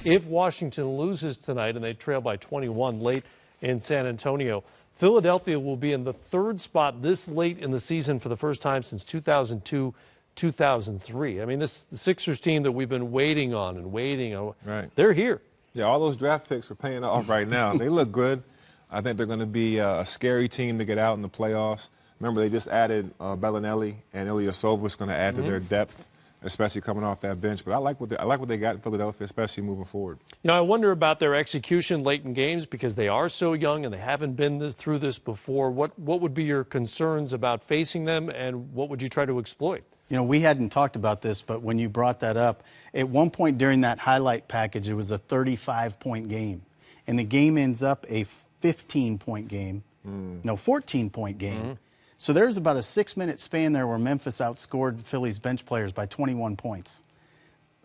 if Washington loses tonight and they trail by 21 late in San Antonio, Philadelphia will be in the third spot this late in the season for the first time since 2002, 2003. I mean, this the Sixers team that we've been waiting on and waiting on, they're here. Yeah, all those draft picks are paying off right now. They look good. I think they're going to be a scary team to get out in the playoffs. Remember, they just added Bellinelli and Ilyasova is going to add to their depth, especially coming off that bench. But I like what they got in Philadelphia, especially moving forward. You know, I wonder about their execution late in games because they are so young and they haven't been through this before. What would be your concerns about facing them, and what would you try to exploit? You know, we hadn't talked about this, but when you brought that up, at one point during that highlight package, it was a 35-point game. And the game ends up a 15-point game. No, 14-point game. So there's about a 6-minute span there where Memphis outscored Philly's bench players by 21 points.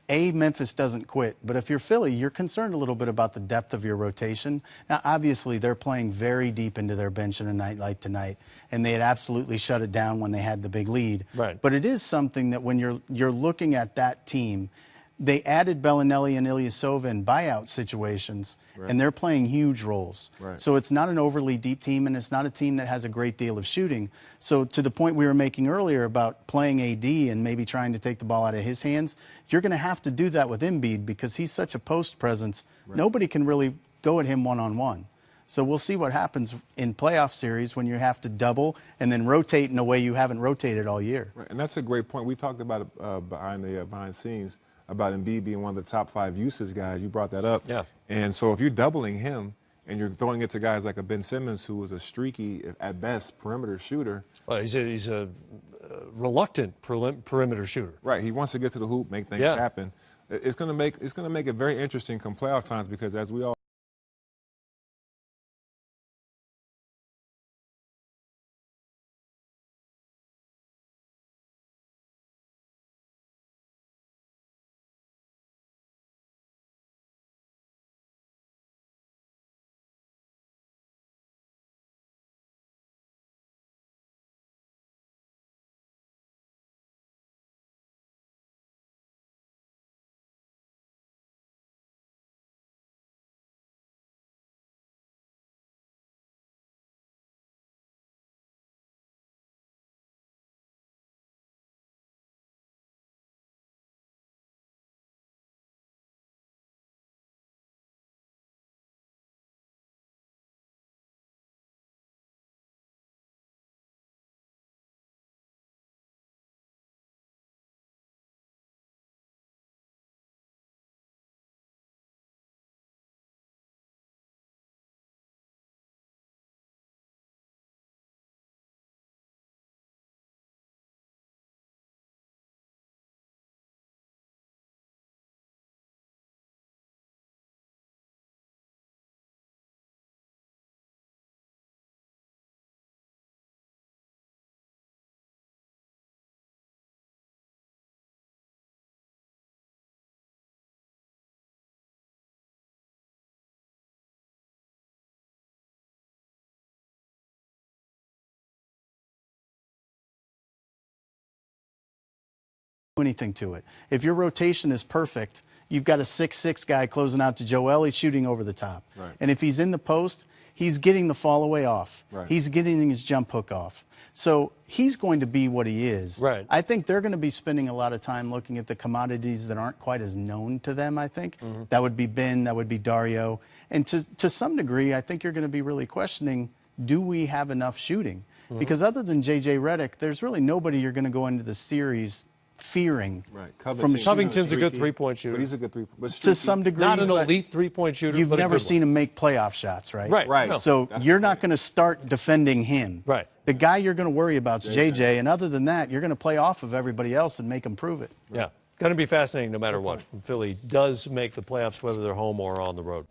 Memphis doesn't quit, but if you're Philly, you're concerned a little bit about the depth of your rotation. Now, obviously, they're playing very deep into their bench in a night like tonight, and they had absolutely shut it down when they had the big lead. Right. But it is something that when you're looking at that team, they added Bellinelli and Ilyasova in buyout situations, and they're playing huge roles. So it's not an overly deep team, and it's not a team that has a great deal of shooting. So to the point we were making earlier about playing AD and maybe trying to take the ball out of his hands, you're going to have to do that with Embiid because he's such a post presence. Nobody can really go at him one-on-one. So we'll see what happens in playoff series when you have to double and then rotate in a way you haven't rotated all year. And that's a great point. We talked about it behind the scenes, about Embiid being one of the top 5 usage guys. You brought that up. Yeah. And so if you're doubling him and you're throwing it to guys like a Ben Simmons, who is a streaky, at best, perimeter shooter. Well, he's a reluctant perimeter shooter. Right. He wants to get to the hoop, make things happen. It's going to make it very interesting come playoff times because, as we all anything to it. If your rotation is perfect, you've got a 6'6" guy closing out to Joel, he's shooting over the top. And if he's in the post, he's getting the fall away off. He's getting his jump hook off. So he's going to be what he is. I think they're going to be spending a lot of time looking at the commodities that aren't quite as known to them, I think. That would be Ben, that would be Dario. And to some degree, I think you're going to be really questioning, do we have enough shooting? Because other than J.J. Redick, there's really nobody you're going to go into the series fearing. Covington's a good three-point shooter. But he's a good three-point to some degree. Not an elite three-point shooter. You've never seen him make playoff shots, right? No. So you're not going to start defending him. The guy you're going to worry about is JJ, and other than that, you're going to play off of everybody else and make him prove it. Yeah, going to be fascinating no matter what. Philly does make the playoffs, whether they're home or on the road.